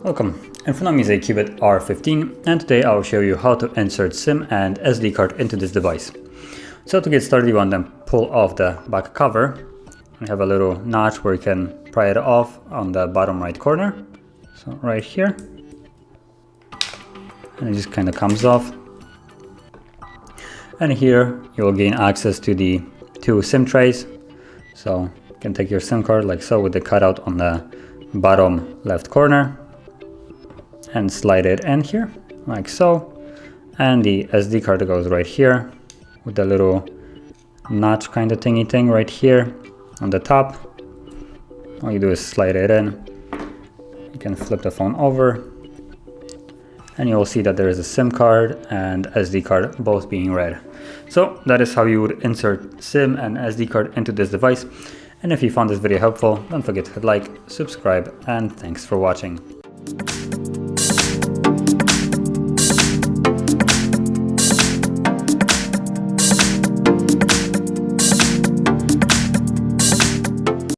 Welcome, in front of me is a CUBOT R15, and today I'll show you how to insert SIM and SD card into this device. So to get started, you want to pull off the back cover. We have a little notch where you can pry it off on the bottom right corner. So right here, and it just kind of comes off. And here you will gain access to the two SIM trays. So you can take your SIM card like so with the cutout on the bottom left corner and slide it in here like so, and the SD card goes right here with the little notch kind of thingy thing right here on the top. All you do is slide it in. You can flip the phone over and you will see that there is a SIM card and SD card both being read. So that is how you would insert SIM and SD card into this device. And if you found this video helpful, don't forget to hit like, subscribe, and thanks for watching.